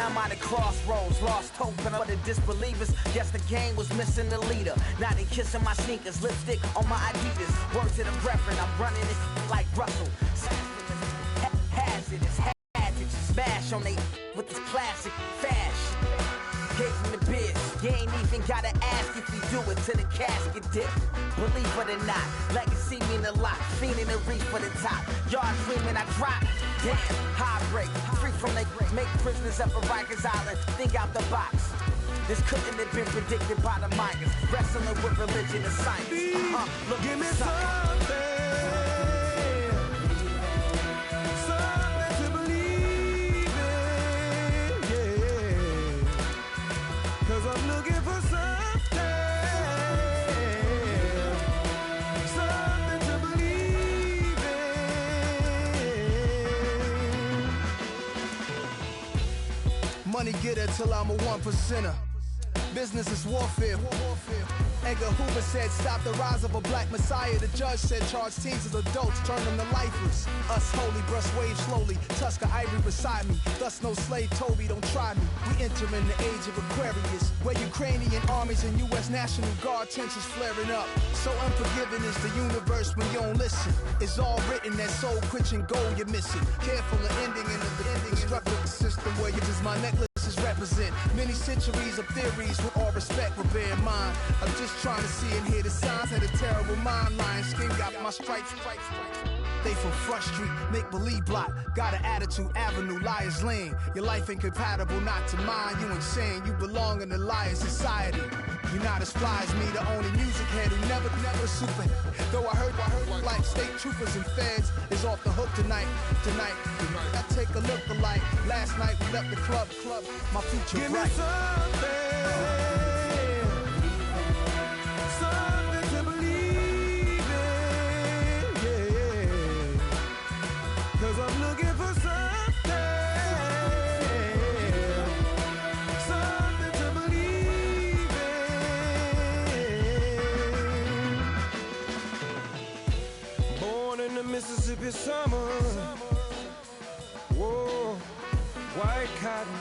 I'm at a crossroads, lost hope and other disbelievers. Guess the game was missing the leader. Now they kissing my sneakers, lipstick on my Adidas. Word to the reverend, I'm running it like Russell. Hazardous, hazardous, smash on they with this classic fashion. Gave him the biz, you ain't even gotta ask if you do it to the casket dip. Believe it or not, legacy mean a lot. Fiending to reach for the top. Y'all dreaming I drop. Damn, high break, free from they make prisoners up at Rikers Island. Think out the box. This couldn't have been predicted by the Mayans. Wrestling with religion and science. Look, give me something to believe in, yeah. 'Cause I'm looking for something to believe in. Money getter till I'm a 1%er. Business is warfare. Edgar Hoover said, stop the rise of a black messiah. The judge said, charge teens as adults, turn them to lifers. Us holy, brush waves slowly, Tusker Ivory beside me. Thus no slave Toby, don't try me. We enter in the age of Aquarius, where Ukrainian armies and U.S. National Guard tensions flaring up. So unforgiving is the universe when you don't listen. It's all written, that soul-quenching goal you're missing. Careful of ending in the ending structured system where you just my necklace represent many centuries of theories with all respect, but bear in mind I'm just trying to see and hear the signs of the terrible mind. Lion skin got my stripes. They from Front Street, make believe block. Got an attitude avenue, liars lane. Your life ain't compatible, not to mine. You insane, you belong in the liar society. You're not as fly as me, the only music head who never super. Though I heard like state troopers and feds is off the hook tonight. I take a look alike. Last night we left the club. My future give bright. Me something to believe in, yeah. 'Cause I'm looking for something to believe in. Born in the Mississippi summer. Whoa, white cotton,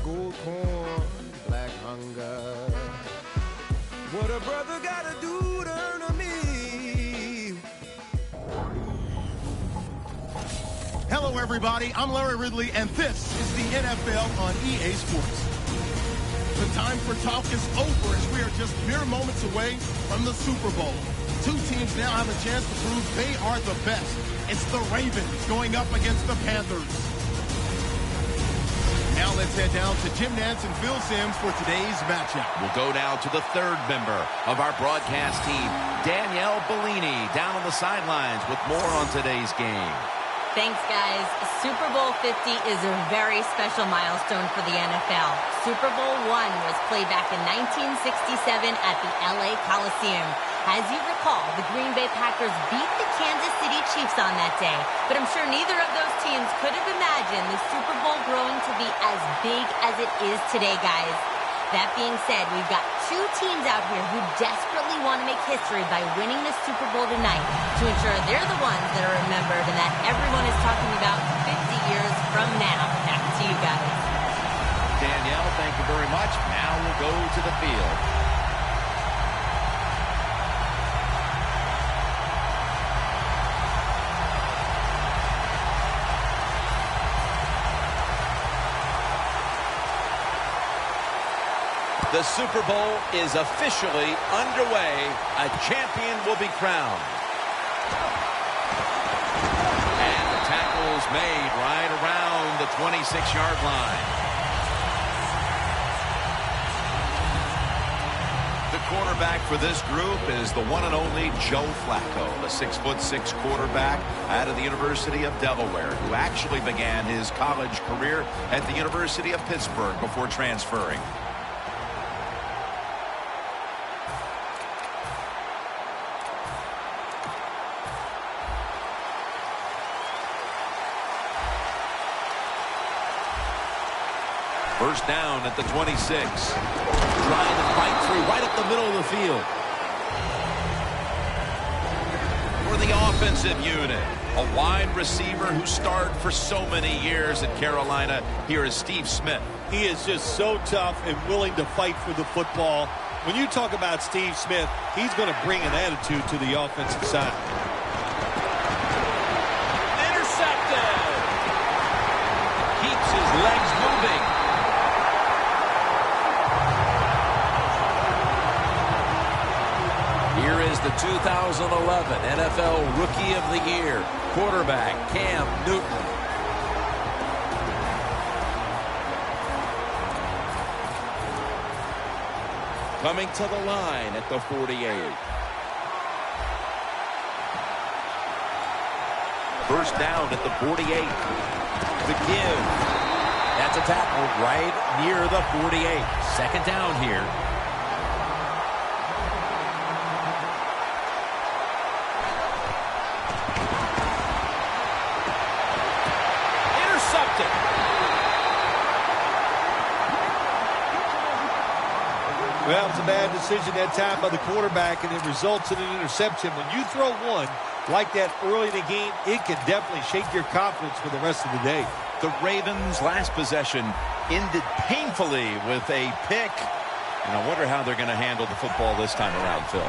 gold corn, black hunger. What a brother gotta do to earn a meal. Hello, everybody. I'm Larry Ridley, and this is the NFL on EA Sports. The time for talk is over as we are just mere moments away from the Super Bowl. Two teams now have a chance to prove they are the best. It's the Ravens going up against the Panthers. Now let's head down to Jim Nance and Phil Simms for today's matchup. We'll go now to the third member of our broadcast team, Danielle Bellini, down on the sidelines with more on today's game. Thanks, guys. Super Bowl 50 is a very special milestone for the NFL. Super Bowl I was played back in 1967 at the LA Coliseum. As you recall, the Green Bay Packers beat the Kansas City Chiefs on that day. But I'm sure neither of those teams could have imagined the Super Bowl growing to be as big as it is today, guys. That being said, we've got two teams out here who desperately want to make history by winning the Super Bowl tonight to ensure they're the ones that are remembered and that everyone is talking about 50 years from now. Back to you guys. Danielle, thank you very much. Now we'll go to the field. The Super Bowl is officially underway. A champion will be crowned. And the tackle is made right around the 26-yard line. The quarterback for this group is the one and only Joe Flacco, the 6'6" quarterback out of the University of Delaware, who actually began his college career at the University of Pittsburgh before transferring. First down at the 26. Trying to fight through right up the middle of the field. For the offensive unit, a wide receiver who starred for so many years at Carolina. Here is Steve Smith. He is just so tough and willing to fight for the football. When you talk about Steve Smith, he's going to bring an attitude to the offensive side. Intercepted. Keeps his legs moving. Here is the 2011 NFL Rookie of the Year, quarterback Cam Newton. Coming to the line at the 48. First down at the 48. The give. That's a tackle right near the 48. Second down here. Well, it was a bad decision that time by the quarterback, and it results in an interception. When you throw one like that early in the game, it can definitely shake your confidence for the rest of the day. The Ravens' last possession ended painfully with a pick. And I wonder how they're going to handle the football this time around, Phil.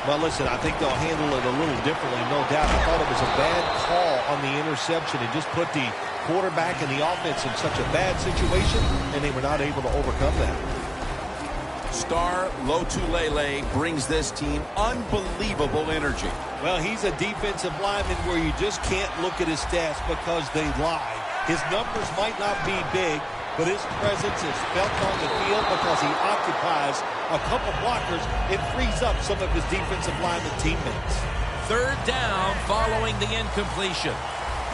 Well, listen, I think they'll handle it a little differently, no doubt. I thought it was a bad call on the interception. It just put the quarterback and the offense in such a bad situation, and they were not able to overcome that. Star Lotulelei brings this team unbelievable energy. Well, he's a defensive lineman where you just can't look at his stats because they lie. His numbers might not be big, but his presence is felt on the field because he occupies a couple blockers and frees up some of his defensive lineman teammates. Third down following the incompletion.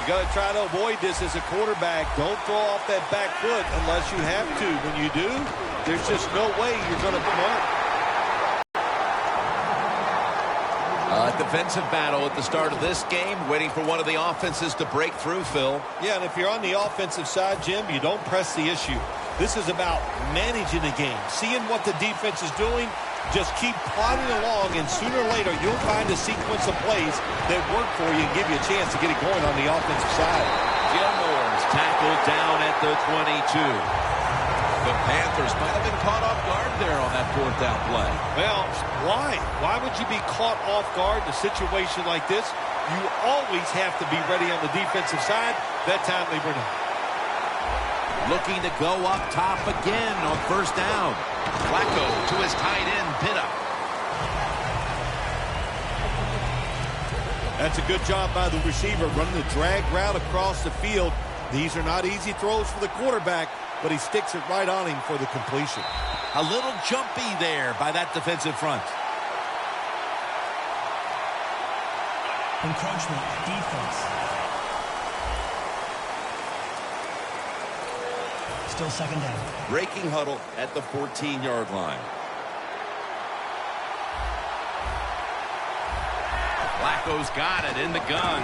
You got to try to avoid this as a quarterback. Don't throw off that back foot unless you have to. When you do, there's just no way you're going to punt. Defensive battle at the start of this game, waiting for one of the offenses to break through, Phil. Yeah, and if you're on the offensive side, Jim, you don't press the issue. This is about managing the game, seeing what the defense is doing. Just keep plodding along, and sooner or later, you'll find a sequence of plays that work for you and give you a chance to get it going on the offensive side. Gilmore's tackled down at the 22. The Panthers might have been caught off guard there on that fourth down play. Well, why? Why would you be caught off guard in a situation like this? You always have to be ready on the defensive side. That time they were not. Looking to go up top again on first down. Flacco to his tight end, Pitta. That's a good job by the receiver, running the drag route across the field. These are not easy throws for the quarterback, but he sticks it right on him for the completion. A little jumpy there by that defensive front. Encroachment, defense. Still second down. Breaking huddle at the 14-yard line. Flacco's got it in the gun.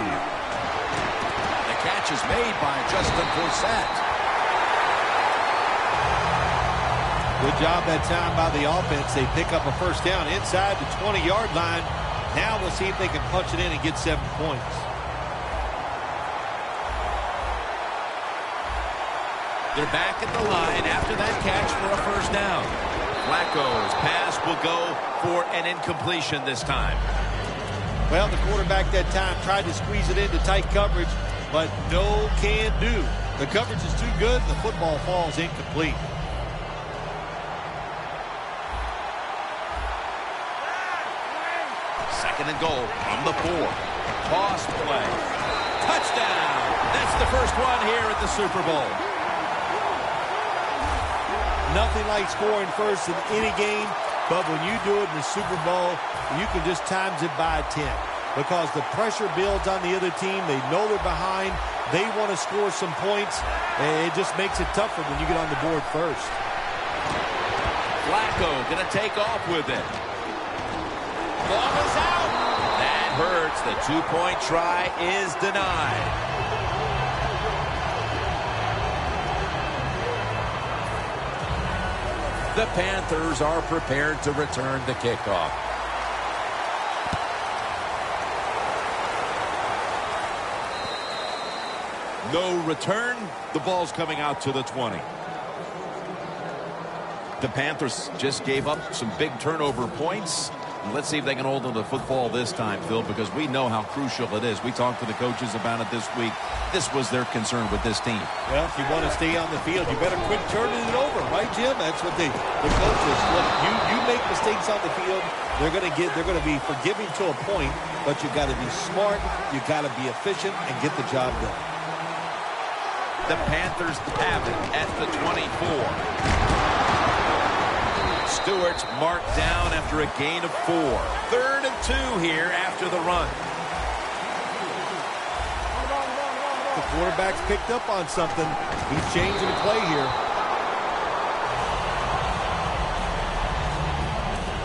The catch is made by Justin Forsett. Good job that time by the offense. They pick up a first down inside the 20-yard line. Now we'll see if they can punch it in and get 7 points. They're back at the line after that catch for a first down. Flacco's pass will go for an incompletion this time. Well, the quarterback that time tried to squeeze it into tight coverage, but no can do. The coverage is too good, and the football falls incomplete. Second and goal from the 4. Toss play. Touchdown. That's the first one here at the Super Bowl. Nothing like scoring first in any game, but when you do it in the Super Bowl, you can just times it by 10 because the pressure builds on the other team. They know they're behind. They want to score some points, and it just makes it tougher when you get on the board first. Flacco going to take off with it. Ball is out. That hurts. The two-point try is denied. The Panthers are prepared to return the kickoff. No return. The ball's coming out to the 20. The Panthers just gave up some big turnover points. Let's see if they can hold on to football this time, Phil, because we know how crucial it is. We talked to the coaches about it this week. This was their concern with this team. Well, if you want to stay on the field, you better quit turning it over, right, Jim? That's what the coaches look. You make mistakes on the field, they're going to be forgiving to a point, but you got to be smart, you got to be efficient, and get the job done. The Panthers have it at the 24. Stewart's marked down after a gain of 4. 3rd and 2 here after the run. The quarterback's picked up on something. He's changing the play here.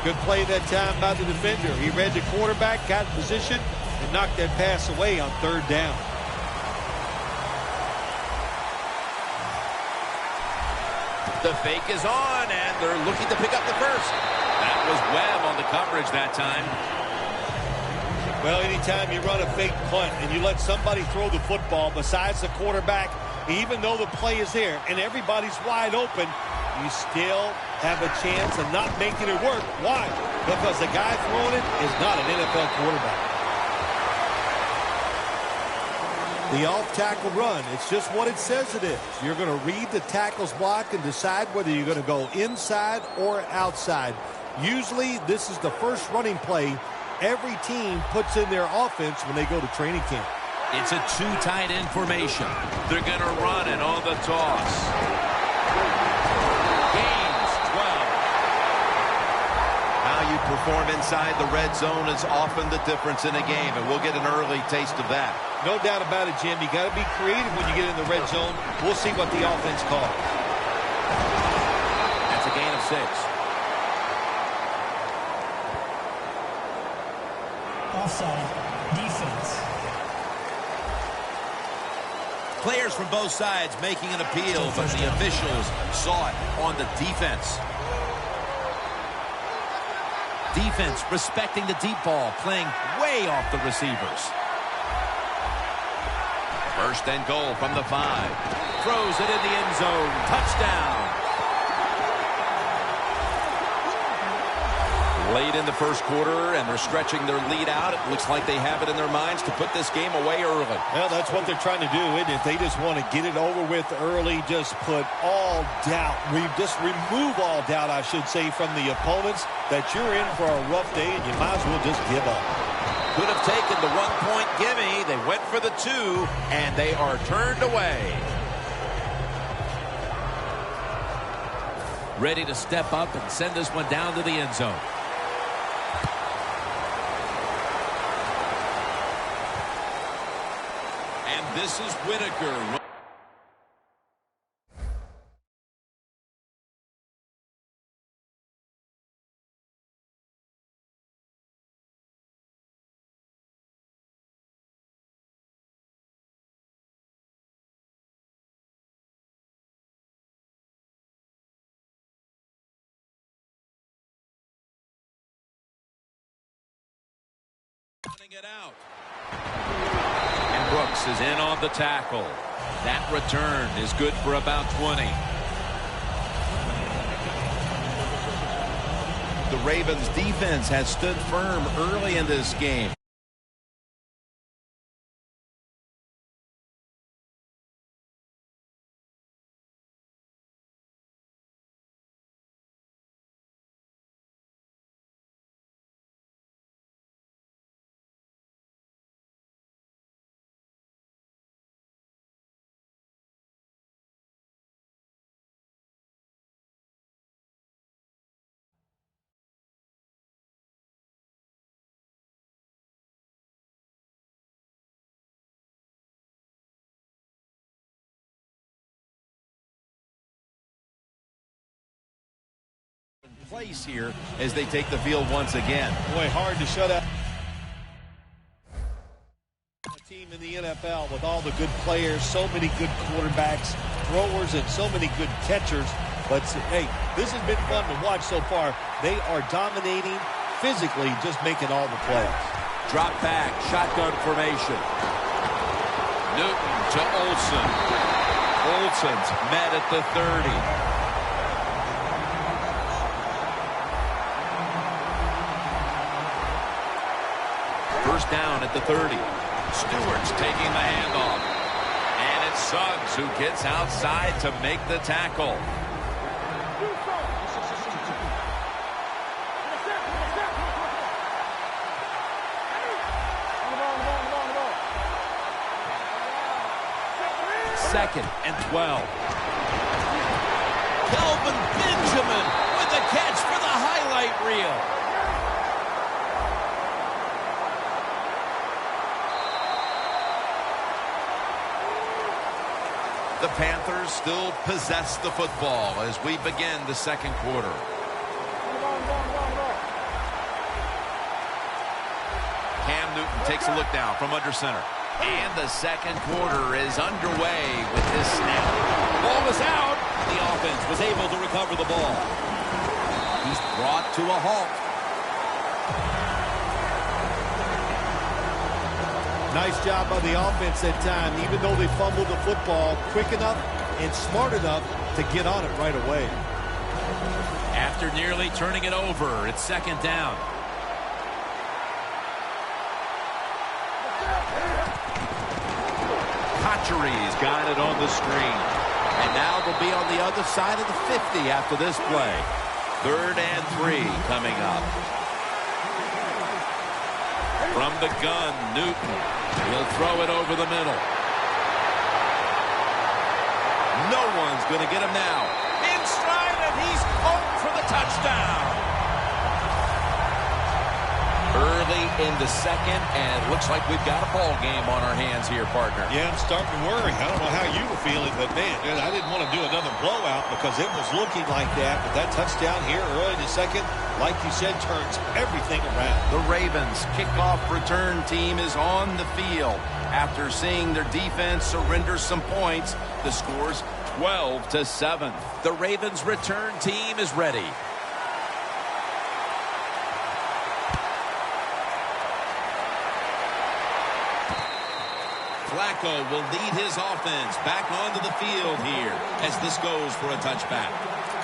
Good play that time by the defender. He read the quarterback, got in position, and knocked that pass away on 3rd down. The fake is on, and they're looking to pick up the first. That was Webb on the coverage that time. Well, anytime you run a fake punt and you let somebody throw the football besides the quarterback, even though the play is there and everybody's wide open, you still have a chance of not making it work. Why? Because the guy throwing it is not an NFL quarterback. The off-tackle run, it's just what it says it is. You're going to read the tackle's block and decide whether you're going to go inside or outside. Usually, this is the first running play every team puts in their offense when they go to training camp. It's a 2 tight end formation. They're going to run it on the toss. Gains 12. How you perform inside the red zone is often the difference in a game, and we'll get an early taste of that. No doubt about it, Jim. You got to be creative when you get in the red zone. We'll see what the offense calls. That's a gain of 6. Offside. Defense. Players from both sides making an appeal, but the officials saw it on the defense. Defense respecting the deep ball, playing way off the receivers. 1st and goal from the 5. Throws it in the end zone. Touchdown. Late in the first quarter, and they're stretching their lead out. It looks like they have it in their minds to put this game away early. Well, that's what they're trying to do, isn't it? They just want to get it over with early, just put all doubt, just remove all doubt, I should say, from the opponents that you're in for a rough day, and you might as well just give up. Could have taken the 1-point gimme. They went for the 2, and they are turned away. Ready to step up and send this one down to the end zone. And this is Whitaker. It out. And Brooks is in on the tackle. That return is good for about 20. The Ravens defense has stood firm early in this game. Place here as they take the field once again. Boy, hard to shut out a team in the NFL with all the good players, so many good quarterbacks, throwers, and so many good catchers. But hey, this has been fun to watch so far. They are dominating physically, just making all the plays. Drop back, shotgun formation. Newton to Olsen. Olsen's met at the 30. first down at the 30. Stewart's taking the handoff. And it's Suggs who gets outside to make the tackle. Second and 12. Kelvin Benjamin with the catch for the highlight reel. The Panthers still possess the football as we begin the second quarter. Cam Newton takes a look down from under center. And the second quarter is underway with this snap. Ball was out. The offense was able to recover the ball. He's brought to a halt. Nice job by the offense that time, even though they fumbled the football quick enough and smart enough to get on it right away. After nearly turning it over, it's second down. Kochery's got it on the screen. And now they'll be on the other side of the 50 after this play. 3rd and 3 coming up. From the gun, Newton. He'll throw it over the middle. No one's going to get him now. In stride, and he's home for the touchdown. Early in the second, and it looks like we've got a ball game on our hands here, partner. Yeah, I'm starting to worry. I don't know how you were feeling, but, man, I didn't want to do another blowout because it was looking like that. But that touchdown here early in the second, like you said, turns everything around. The Ravens' kickoff return team is on the field. After seeing their defense surrender some points, the score's 12-7. The Ravens' return team is ready. Flacco will lead his offense back onto the field here as this goes for a touchback.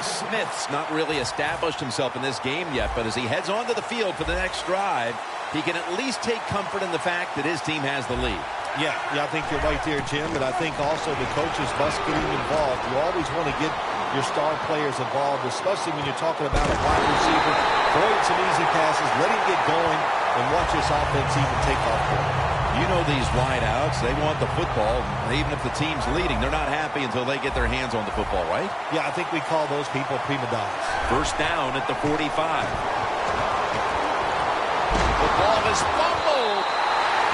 Smith's not really established himself in this game yet, but as he heads onto the field for the next drive, he can at least take comfort in the fact that his team has the lead. Yeah, I think you're right there, Jim, and I think also the coaches must get him involved. You always want to get your star players involved, especially when you're talking about a wide receiver, throwing some easy passes, let him get going, and watch this offense even take off for him. You know these wideouts, they want the football. Even if the team's leading, they're not happy until they get their hands on the football, right? Yeah, I think we call those people prima donnas. First down at the 45. The ball is fumbled.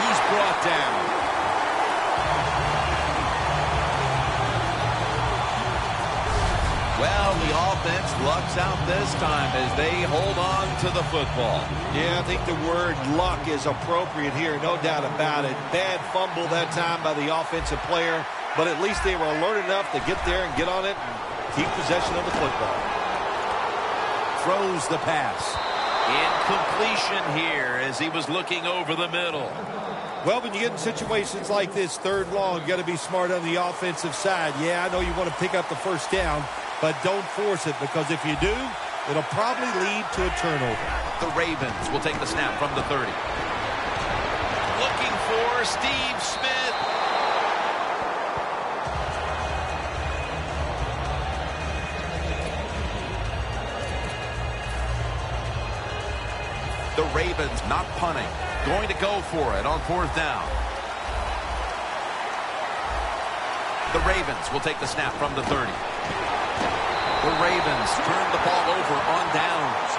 He's brought down. Well, the offense lucks out this time as they hold on to the football. Yeah, I think the word luck is appropriate here, no doubt about it. Bad fumble that time by the offensive player, but at least they were alert enough to get there and get on it and keep possession of the football. Throws the pass. Incompletion here as he was looking over the middle. Well, when you get in situations like this, 3rd long, you got to be smart on the offensive side. Yeah, I know you want to pick up the first down, but don't force it, because if you do, it'll probably lead to a turnover. The Ravens will take the snap from the 30. Looking for Steve Smith. The Ravens not punting. Going to go for it on 4th down. The Ravens will take the snap from the 30. The Ravens turn the ball over on downs.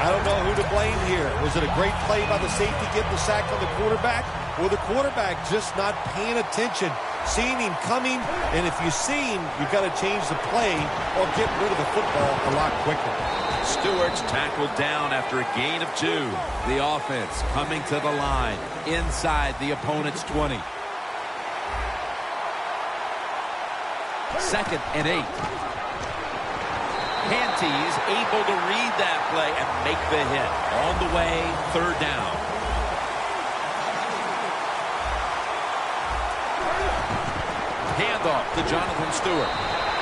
I don't know who to blame here. Was it a great play by the safety getting the sack on the quarterback, or the quarterback just not paying attention, seeing him coming? And if you see him, you've got to change the play or get rid of the football a lot quicker. Stewart's tackled down after a gain of 2. The offense coming to the line inside the opponent's 20. 2nd and 8. Canty's able to read that play and make the hit. On the way, 3rd down. Handoff to Jonathan Stewart.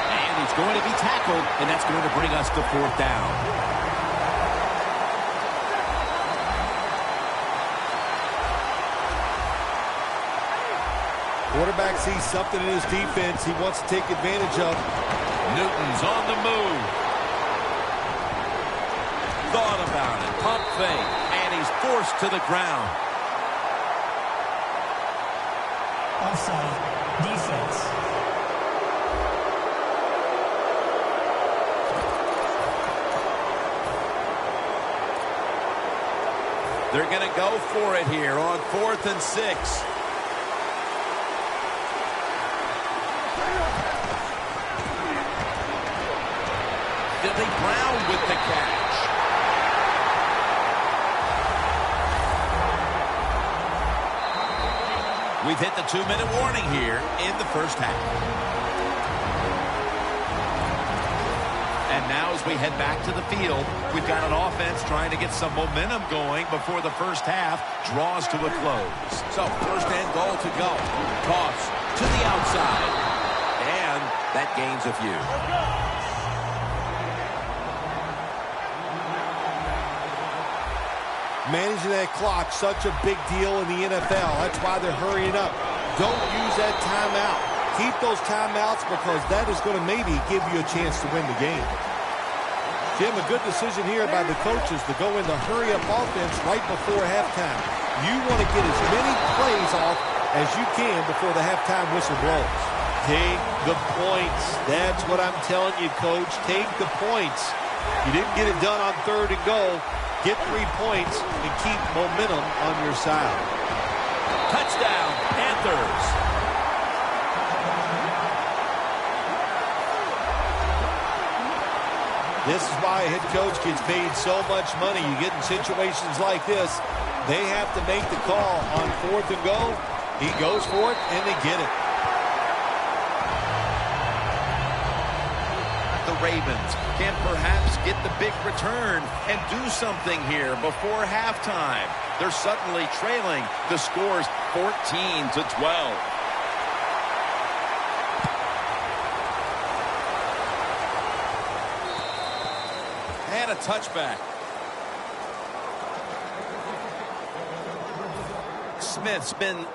And he's going to be tackled, and that's going to bring us to 4th down. Quarterback sees something in his defense he wants to take advantage of. Newton's on the move. Thought about it. Pump fake. And he's forced to the ground. Offside. Defense. They're going to go for it here on 4th and 6. Billy Brown with the catch. We've hit the 2-minute warning here in the first half. And now as we head back to the field, we've got an offense trying to get some momentum going before the first half draws to a close. So first and goal to go. Toss to the outside. And that gains a few. Managing that clock, such a big deal in the NFL. That's why they're hurrying up. Don't use that timeout. Keep those timeouts because that is going to maybe give you a chance to win the game. Jim, a good decision here by the coaches to go into hurry-up offense right before halftime. You want to get as many plays off as you can before the halftime whistle blows. Take the points. That's what I'm telling you, Coach. Take the points. You didn't get it done on 3rd and goal. Get 3 points and keep momentum on your side. Touchdown, Panthers. This is why a head coach gets paid so much money. You get in situations like this, they have to make the call on 4th and goal. He goes for it, and they get it. The Ravens can perhaps get the big return and do something here before halftime. They're suddenly trailing. The score's 14-12. And a touchback. Smith's been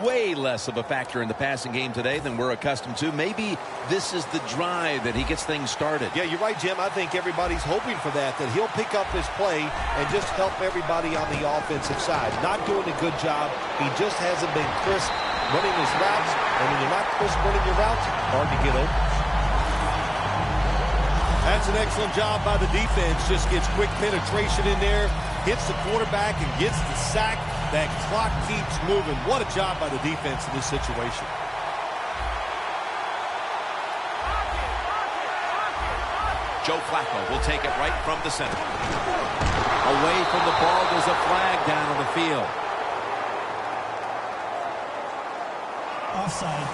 way less of a factor in the passing game today than we're accustomed to. Maybe this is the drive that he gets things started. Yeah, you're right, Jim. I think everybody's hoping for that he'll pick up his play and just help everybody on the offensive side. Not doing a good job. He just hasn't been crisp running his routes. And when you're not crisp running your routes, hard to get open. That's an excellent job by the defense. Just gets quick penetration in there, hits the quarterback, and gets the sack. That clock keeps moving. What a job by the defense in this situation. Joe Flacco will take it right from the center. Away from the ball, there's a flag down on the field. Offside.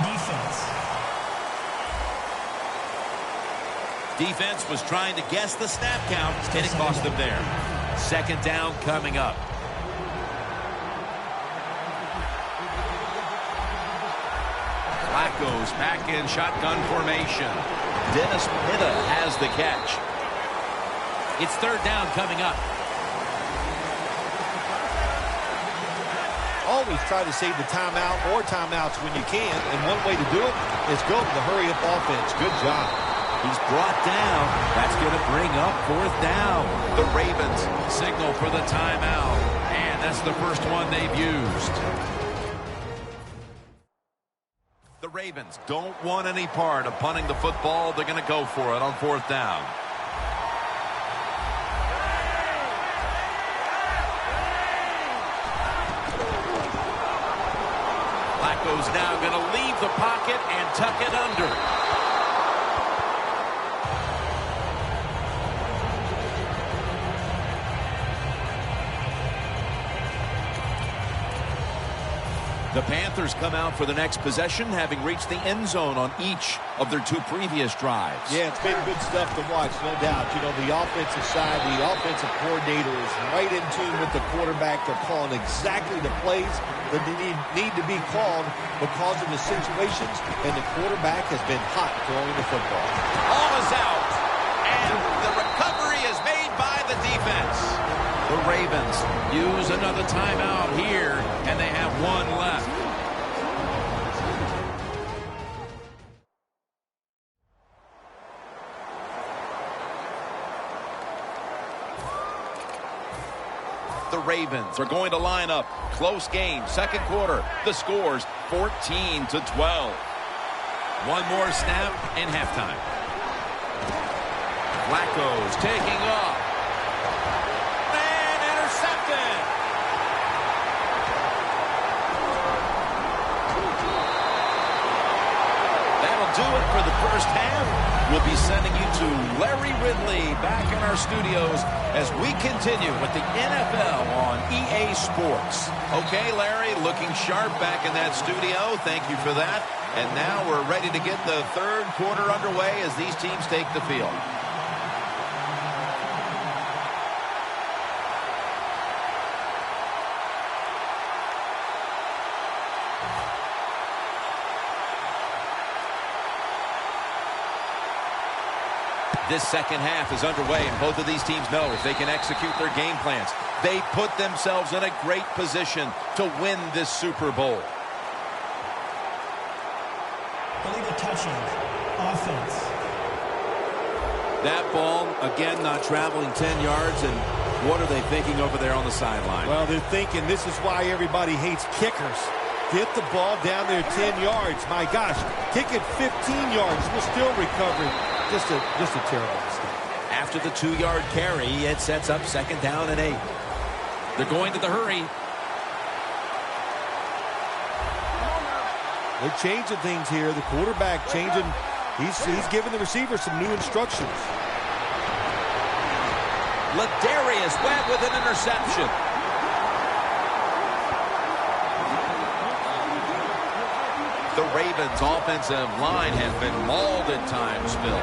Defense. Defense was trying to guess the snap count, and it cost them there. 2nd down coming up. Flacco's back in shotgun formation. Dennis Pitta has the catch. It's 3rd down coming up. Always try to save the timeout or timeouts when you can, and one way to do it is go to the hurry-up offense. Good job. He's brought down. That's going to bring up 4th down. The Ravens signal for the timeout, and that's the first one they've used. The Ravens don't want any part of punting the football. They're going to go for it on 4th down. Flacco's now going to leave the pocket and tuck it under. The Panthers come out for the next possession, having reached the end zone on each of their 2 previous drives. Yeah, it's been good stuff to watch, no doubt. You know, the offensive side, the offensive coordinator is right in tune with the quarterback. They're calling exactly the plays that they need to be called because of the situations, and the quarterback has been hot throwing the football. Ball is out, and the recovery is made by the defense. The Ravens use another timeout here, and they have 1 left. Ravens are going to line up. Close game, second quarter. The score's 14-12. One more snap and halftime. Flacco's taking off. And intercepted. That'll do it for the first half. We'll be sending you to Larry Ridley back in our studios as we continue with the NFL on EA Sports. Okay, Larry, looking sharp back in that studio. Thank you for that. And now we're ready to get the third quarter underway as these teams take the field. This second half is underway, and both of these teams know if they can execute their game plans, they put themselves in a great position to win this Super Bowl. Illegal touching. Offense. That ball, again, not traveling 10 yards, and what are they thinking over there on the sideline? Well, they're thinking this is why everybody hates kickers. Get the ball down there 10 yards. My gosh, kick it 15 yards. We're still recovering. Just a terrible mistake. After the 2-yard carry, it sets up second down and 8. They're going to the hurry. They're changing things here. The quarterback changing. He's giving the receiver some new instructions. Ladarius Webb with an interception. The Ravens' offensive line has been mauled at times, Phil.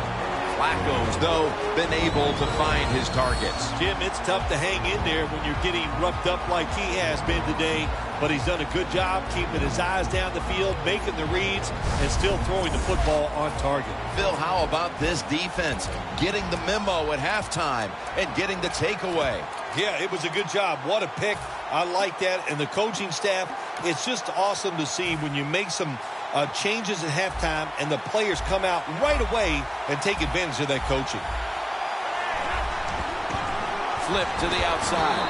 Flacco's, though, been able to find his targets. Jim, it's tough to hang in there when you're getting roughed up like he has been today, but he's done a good job keeping his eyes down the field, making the reads, and still throwing the football on target. Phil, how about this defense? Getting the memo at halftime and getting the takeaway. Yeah, it was a good job. What a pick. I like that. And the coaching staff, it's just awesome to see when you make some changes at halftime and the players come out right away and take advantage of that coaching. Flip to the outside.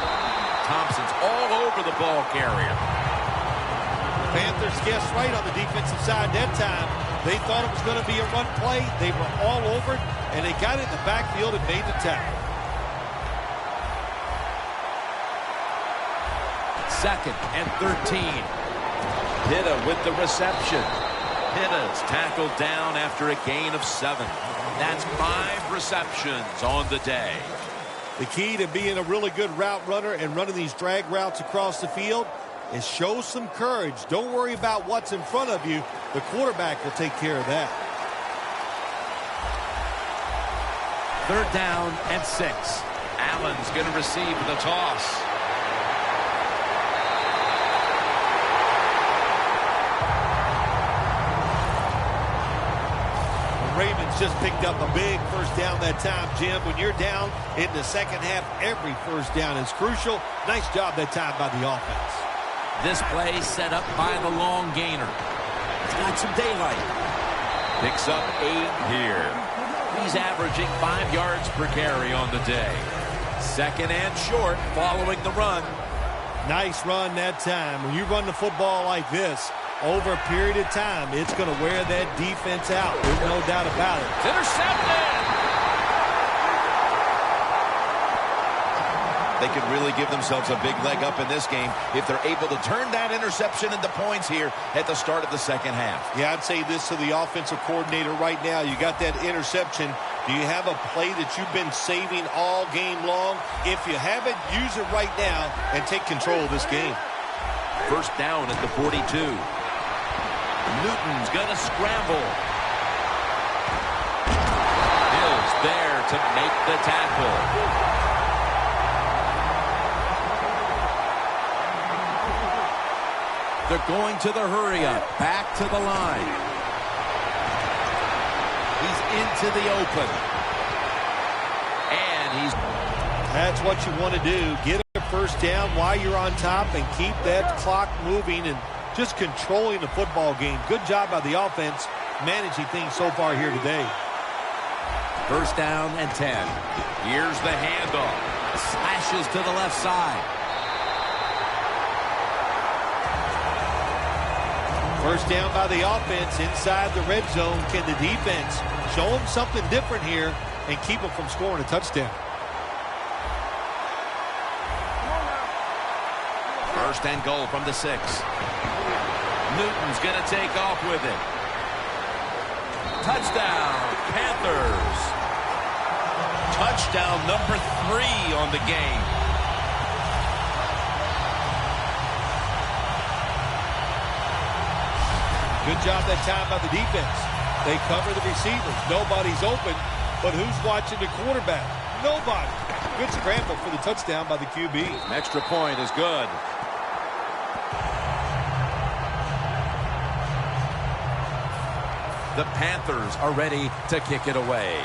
Thompson's all over the ball carrier. Panthers guessed right on the defensive side that time. They thought it was going to be a run play. They were all over it, and they got it in the backfield and made the tackle. Second and 13. Pitta with the reception. Pitta's tackled down after a gain of 7. That's 5 receptions on the day. The key to being a really good route runner and running these drag routes across the field is show some courage. Don't worry about what's in front of you. The quarterback will take care of that. Third down and 6. Allen's going to receive the toss. Ravens just picked up a big first down that time, Jim. When you're down in the second half, every first down is crucial. Nice job that time by the offense. This play set up by the long gainer. It's got some daylight. Picks up 8 here. He's averaging 5 yards per carry on the day. Second and short following the run. Nice run that time. When you run the football like this, over a period of time, it's going to wear that defense out. There's no doubt about it. It's intercepted! They could really give themselves a big leg up in this game if they're able to turn that interception into points here at the start of the second half. Yeah, I'd say this to the offensive coordinator right now. You got that interception. Do you have a play that you've been saving all game long? If you haven't, use it right now and take control of this game. First down at the 42. Newton's going to scramble. Hill's there to make the tackle. They're going to the hurry-up. Back to the line. He's into the open. And he's... That's what you want to do. Get a first down while you're on top and keep that clock moving and just controlling the football game. Good job by the offense managing things so far here today. First down and 10. Here's the handoff. Slashes to the left side. First down by the offense inside the red zone. Can the defense show them something different here and keep them from scoring a touchdown? First and goal from the 6. Newton's going to take off with it. Touchdown, Panthers. Touchdown number 3 on the game. Good job that time by the defense. They cover the receivers. Nobody's open, but who's watching the quarterback? Nobody. Good scramble for the touchdown by the QB. An extra point is good. The Panthers are ready to kick it away.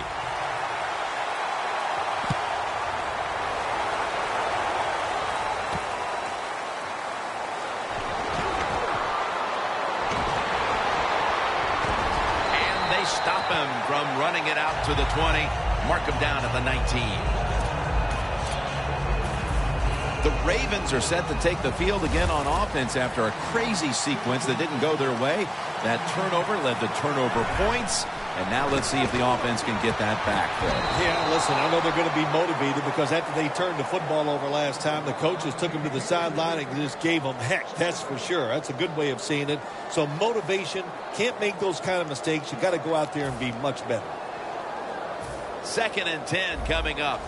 Stop him from running it out to the 20. Mark him down at the 19. The Ravens are set to take the field again on offense after a crazy sequence that didn't go their way. That turnover led to turnover points. And now let's see if the offense can get that back. Yeah, listen, I know they're going to be motivated because after they turned the football over last time, the coaches took them to the sideline and just gave them heck. That's for sure. That's a good way of seeing it. So motivation, can't make those kind of mistakes. You got to go out there and be much better. 2nd and 10 coming up.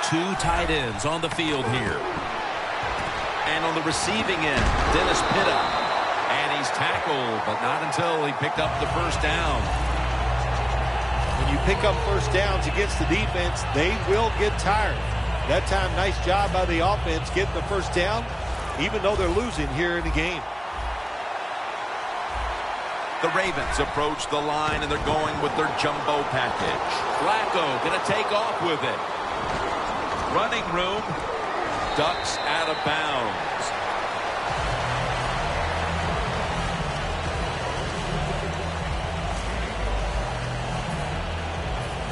Two tight ends on the field here. And on the receiving end, Dennis Pitta. And he's tackled, but not until he picked up the first down. When you pick up first downs against the defense, they will get tired. That time, nice job by the offense getting the first down, even though they're losing here in the game. The Ravens approach the line, and they're going with their jumbo package. Flacco going to take off with it. Running room. Ducks out of bounds.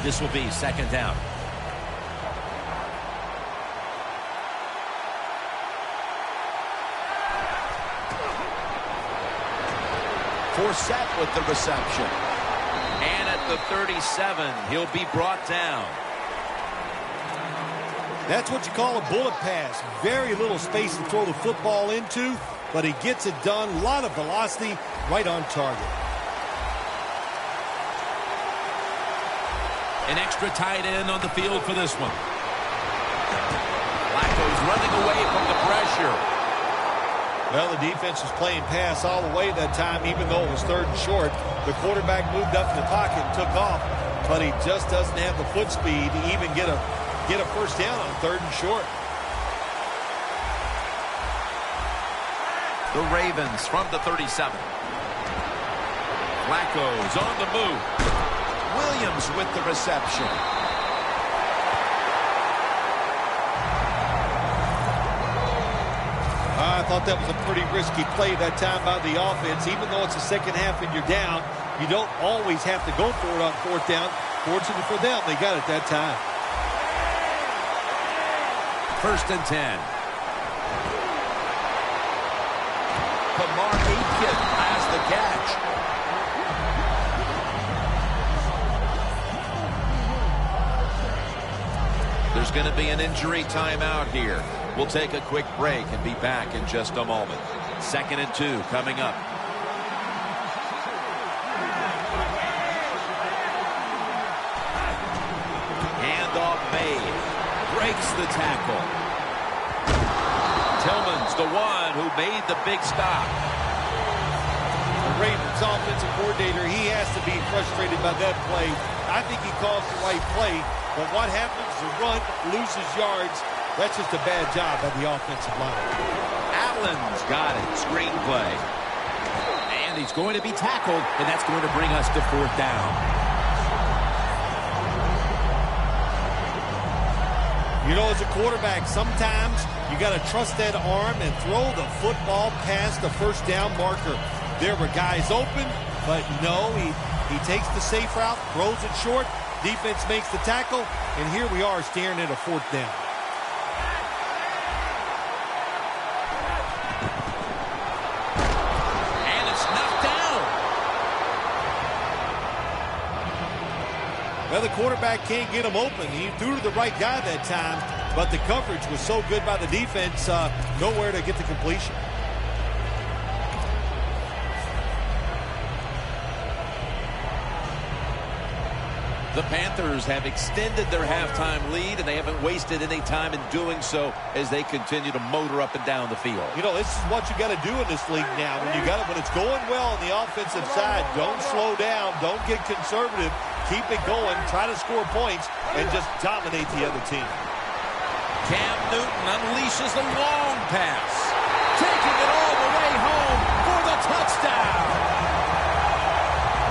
This will be 2nd down. Forsett with the reception. And at the 37, he'll be brought down. That's what you call a bullet pass. Very little space to throw the football into, but he gets it done. A lot of velocity, right on target. An extra tight end on the field for this one. Flacco's running away from the pressure. Well, the defense was playing pass all the way that time, even though it was 3rd and short. The quarterback moved up in the pocket and took off, but he just doesn't have the foot speed to even get a first down on 3rd and short. The Ravens from the 37. Flacco's on the move. Williams with the reception. I thought that was a pretty risky play that time by the offense. Even though it's the second half and you're down, you don't always have to go for it on 4th down. Fortunately for them, they got it that time. 1st and 10. Kamar Aiken has the catch. There's going to be an injury timeout here. We'll take a quick break and be back in just a moment. 2nd and 2 coming up. Handoff made. Breaks the tackle. Tillman's the one who made the big stop. The Ravens offensive coordinator, he has to be frustrated by that play. I think he calls the right play, but what happens? The run loses yards. That's just a bad job by the offensive line. Allen's got it. Screenplay. And he's going to be tackled, and that's going to bring us to 4th down. You know, as a quarterback, sometimes you got to trust that arm and throw the football past the first down marker. There were guys open, but no, he takes the safe route, throws it short, defense makes the tackle, and here we are staring at a 4th down. Well, the quarterback can't get him open. He threw to the right guy that time, but the coverage was so good by the defense, nowhere to get the completion. The Panthers have extended their halftime lead, and they haven't wasted any time in doing so as they continue to motor up and down the field. You know, this is what you got to do in this league now. When it's going well on the offensive side, don't slow down, don't get conservative, keep it going, try to score points, and just dominate the other team. Cam Newton unleashes the long pass, taking it all the way home for the touchdown.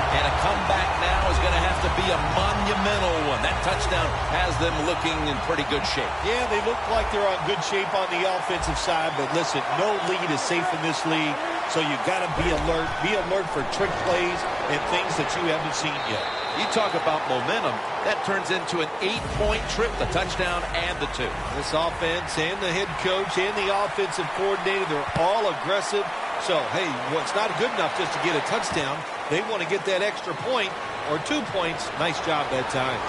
And a comeback now is going to have to be a monumental one. That touchdown has them looking in pretty good shape. Yeah, they look like they're on good shape on the offensive side, but listen, no lead is safe in this league, so you got to be alert. Be alert for trick plays and things that you haven't seen yet. You talk about momentum, that turns into an 8-point trip, the touchdown and the 2. This offense and the head coach and the offensive coordinator, they're all aggressive. So, hey, it's not good enough just to get a touchdown. They want to get that extra point or 2 points. Nice job that time.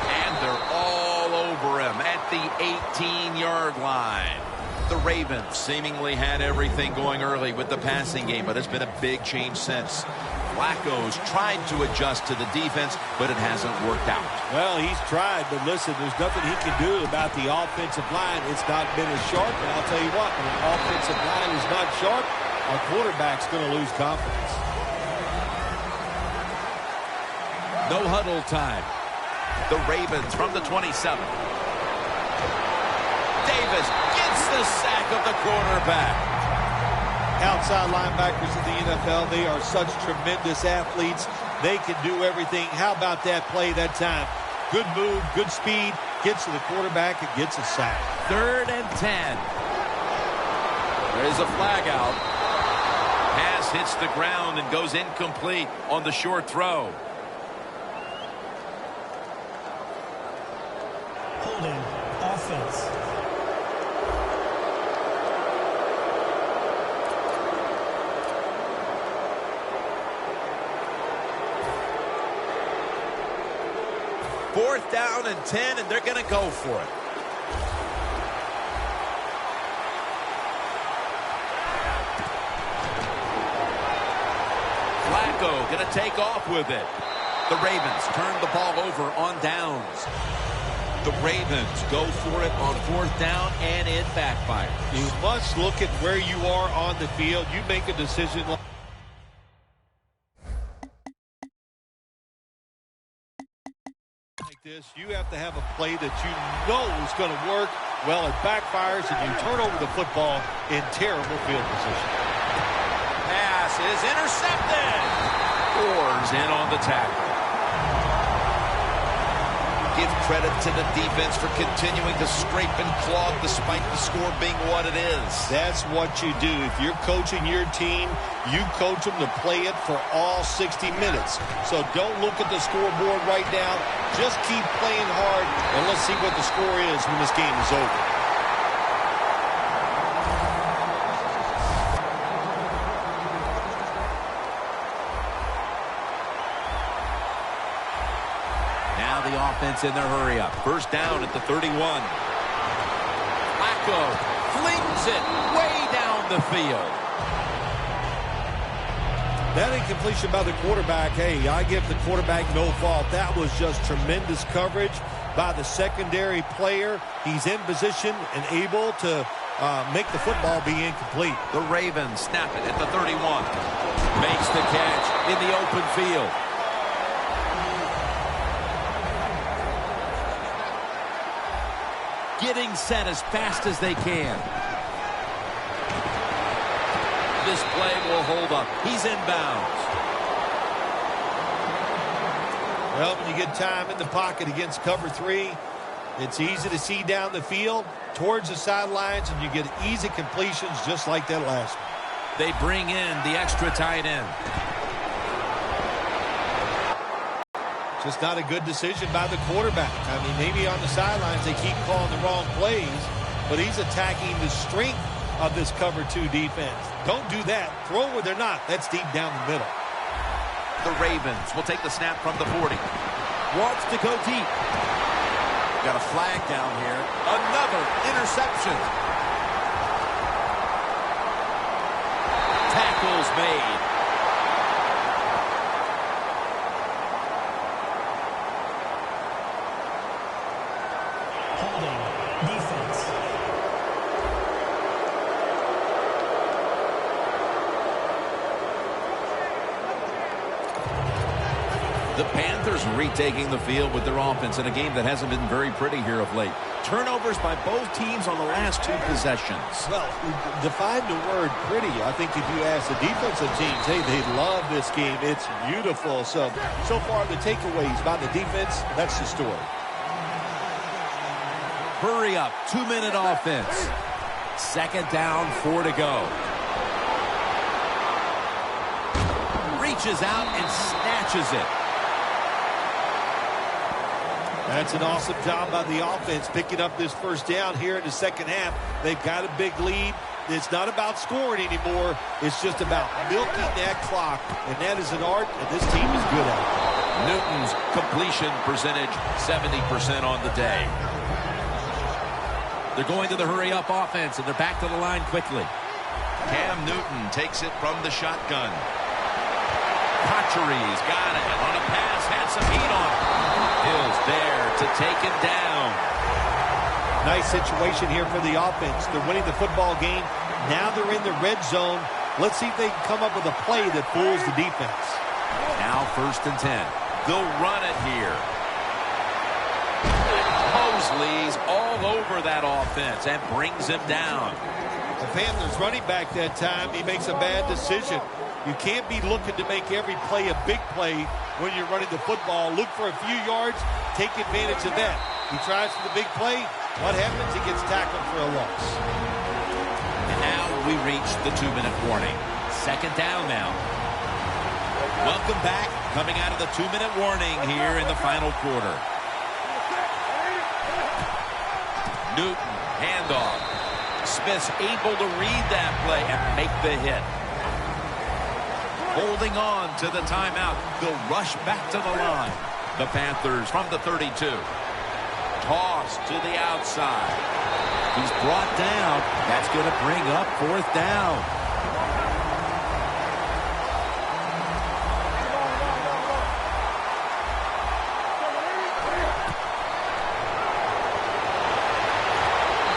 And they're all over him at the 18-yard line. The Ravens seemingly had everything going early with the passing game, but it's been a big change since. Flacco's tried to adjust to the defense, but it hasn't worked out. Well, he's tried, but listen, there's nothing he can do about the offensive line. It's not been as sharp, and I'll tell you what, when the offensive line is not sharp, our quarterback's going to lose confidence. No huddle time. The Ravens from the 27. Davis gets the sack of the quarterback. Outside linebackers in the NFL, they are such tremendous athletes. They can do everything. How about that play that time? Good move, good speed, gets to the quarterback and gets a sack. 3rd and 10. There is a flag out. Pass hits the ground and goes incomplete on the short throw. Holding offense. Fourth down and 10, and they're going to go for it. Flacco going to take off with it. The Ravens turn the ball over on downs. The Ravens go for it on 4th down, and it backfires. You must look at where you are on the field. You make a decision like this. You have to have a play that you know is going to work. Well, it backfires, and you turn over the football in terrible field position. Pass is intercepted. Orr's in on the tackle. Give credit to the defense for continuing to scrape and claw despite the score being what it is. That's what you do. If you're coaching your team, you coach them to play it for all 60 minutes. So don't look at the scoreboard right now. Just keep playing hard, and let's see what the score is when this game is over. The offense in their hurry up. First down at the 31. Flacco flings it way down the field. That incompletion by the quarterback, hey, I give the quarterback no fault. That was just tremendous coverage by the secondary player. He's in position and able to make the football be incomplete. The Ravens snap it at the 31. Makes the catch in the open field. Getting set as fast as they can. This play will hold up. He's inbounds. Well, when you get time in the pocket against cover 3, it's easy to see down the field towards the sidelines, and you get easy completions just like that last one. They bring in the extra tight end. Just not a good decision by the quarterback. I mean, maybe on the sidelines they keep calling the wrong plays, but he's attacking the strength of this cover 2 defense. Don't do that. Throw where they're not. That's deep down the middle. The Ravens will take the snap from the 40. wants to go deep. Got a flag down here. Another interception. Tackles made. Holding. Defense. The Panthers retaking the field with their offense in a game that hasn't been very pretty here of late. Turnovers by both teams on the last two possessions. Well, define the word pretty. I think if you ask the defensive teams, hey, they love this game. It's beautiful. So far the takeaways by the defense, that's the story. Hurry up, 2-minute offense. Second down, 4 to go. Reaches out and snatches it. That's an awesome job by the offense picking up this first down here in the second half. They've got a big lead. It's not about scoring anymore. It's just about milking that clock, and that is an art that this team is good at. Newton's completion percentage, 70% on the day. They're going to the hurry-up offense, and they're back to the line quickly. Cam Newton takes it from the shotgun. Patri's got it on a pass, had some heat on it. Hill's there to take him down. Nice situation here for the offense. They're winning the football game. Now they're in the red zone. Let's see if they can come up with a play that fools the defense. Now 1st and 10. They'll run it here. Mosley's all over that offense and brings him down. The Panthers running back that time, he makes a bad decision. You can't be looking to make every play a big play when you're running the football. Look for a few yards, take advantage of that. He tries for the big play. What happens? He gets tackled for a loss. And now we reach the 2-minute warning. Second down now. Welcome back, coming out of the 2-minute warning here in the final quarter. Newton, handoff. Smith's able to read that play and make the hit. Holding on to the timeout. They'll rush back to the line. The Panthers from the 32. Toss to the outside. He's brought down. That's going to bring up 4th down.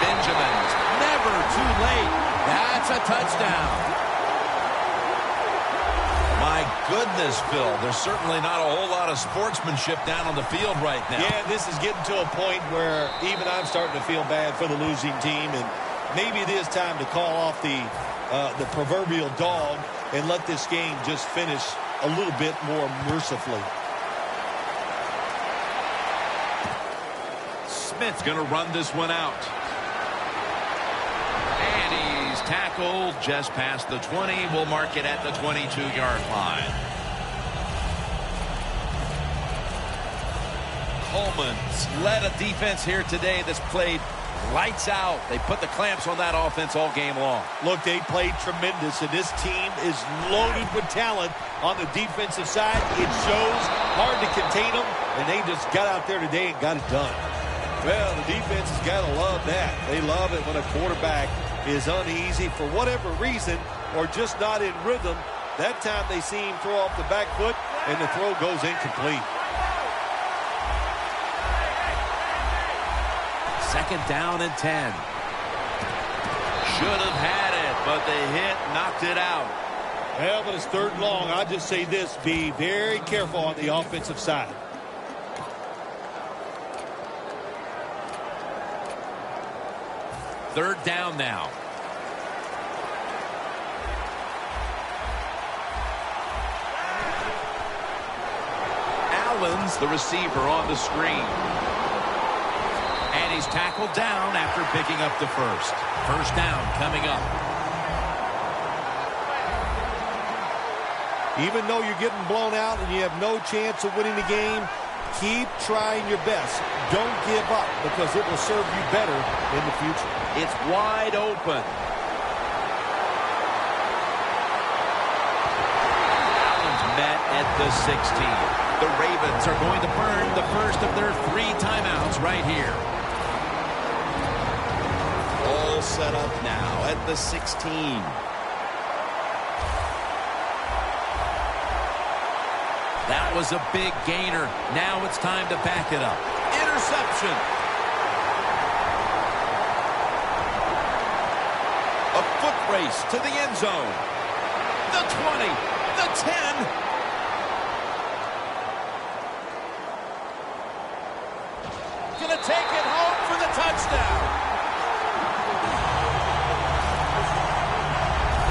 Benjamin's never too late. That's a touchdown. My goodness, Phil, there's certainly not a whole lot of sportsmanship down on the field right now. Yeah, this is getting to a point where even I'm starting to feel bad for the losing team, and maybe it is time to call off the proverbial dog and let this game just finish a little bit more mercifully. Smith's going to run this one out. And he's tackled just past the 20. We'll mark it at the 22-yard line. Coleman's led a defense here today that's played lights out. They put the clamps on that offense all game long. Look, they played tremendous, and this team is loaded with talent on the defensive side. It shows, hard to contain them, and they just got out there today and got it done. Well, the defense has got to love that. They love it when a quarterback is uneasy for whatever reason or just not in rhythm. That time they see him throw off the back foot, and the throw goes incomplete. Second down and 10. Should have had it, but the hit knocked it out. Well, but it's 3rd and long. I'll just say this, be very careful on the offensive side. Third down now. Allen's the receiver on the screen. And he's tackled down after picking up the first. First down coming up. Even though you're getting blown out and you have no chance of winning the game, keep trying your best. Don't give up, because it will serve you better in the future. It's wide open. Allen's met at the 16. The Ravens are going to burn the first of their 3 timeouts right here. All set up now at the 16. That was a big gainer. Now it's time to back it up. Interception. A foot race to the end zone. The 20, the 10. Gonna take it home for the touchdown.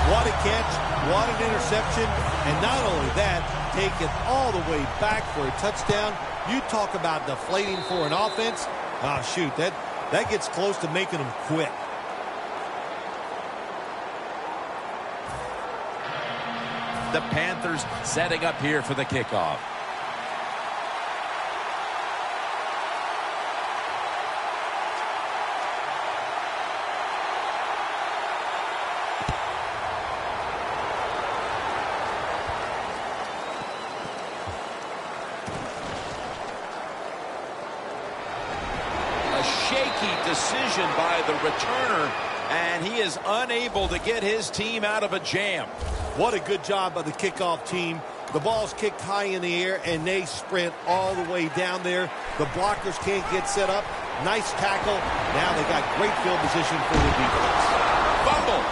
What a catch, what an interception, and not only that, take it all the way back for a touchdown. You talk about deflating for an offense. Oh, shoot, that gets close to making them quit. The Panthers setting up here for the kickoff. Decision by the returner, and he is unable to get his team out of a jam. What a good job by the kickoff team. The ball's kicked high in the air, and they sprint all the way down there. The blockers can't get set up. Nice tackle. Now they got great field position for the defense. Fumble.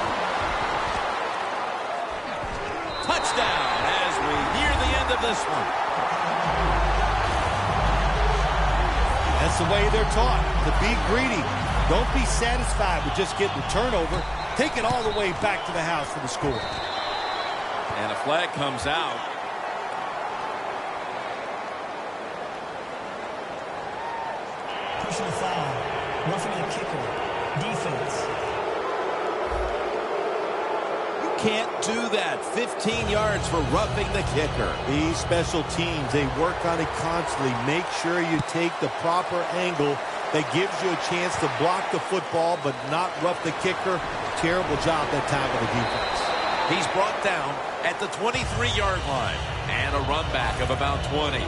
Touchdown as we near the end of this one. That's the way they're taught, to be greedy. Don't be satisfied with just getting the turnover. Take it all the way back to the house for the score. And a flag comes out. Personal foul. Roughing the kicker. Defense. Can't do that. 15 yards for roughing the kicker. These special teams, they work on it constantly. Make sure you take the proper angle that gives you a chance to block the football but not rough the kicker. Terrible job that time by the defense. He's brought down at the 23-yard line and a run back of about 20.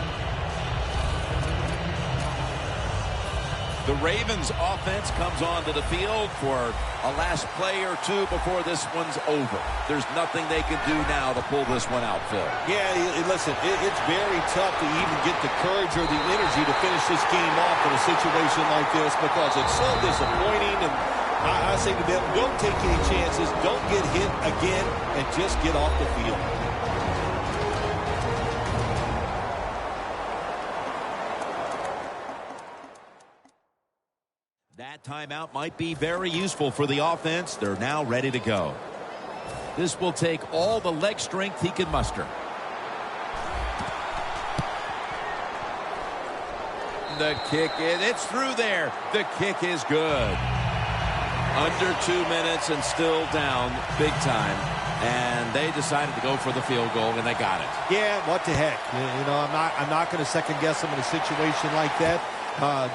The Ravens offense comes onto the field for a last play or two before this one's over. There's nothing they can do now to pull this one out, Phil. Yeah, listen, it's very tough to even get the courage or the energy to finish this game off in a situation like this because it's so disappointing. And I say to them, don't take any chances. Don't get hit again and just get off the field. That timeout might be very useful for the offense. They're now ready to go. This will take all the leg strength he can muster. The kick, it's through there. The kick is good. Under 2 minutes and still down big time. And they decided to go for the field goal, and they got it. Yeah, what the heck. You know, I'm not going to second guess them in a situation like that.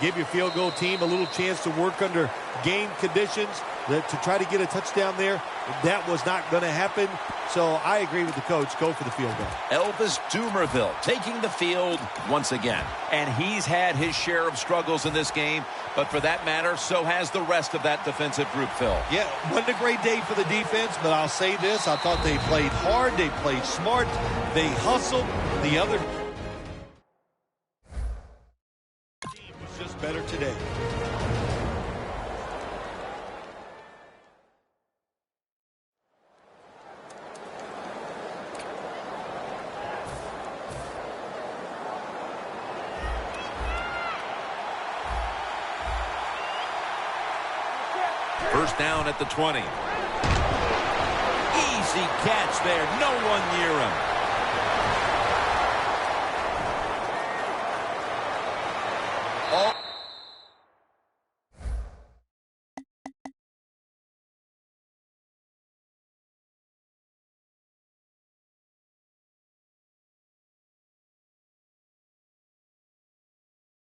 Give your field goal team a little chance to work under game conditions to try to get a touchdown there. That was not going to happen. So I agree with the coach. Go for the field goal. Elvis Dumerville taking the field once again. And he's had his share of struggles in this game. But for that matter, so has the rest of that defensive group, Phil. Yeah, wasn't a great day for the defense, but I'll say this. I thought they played hard. They played smart. They hustled. The other team was just better today. First down at the 20. Easy catch there. No one near him.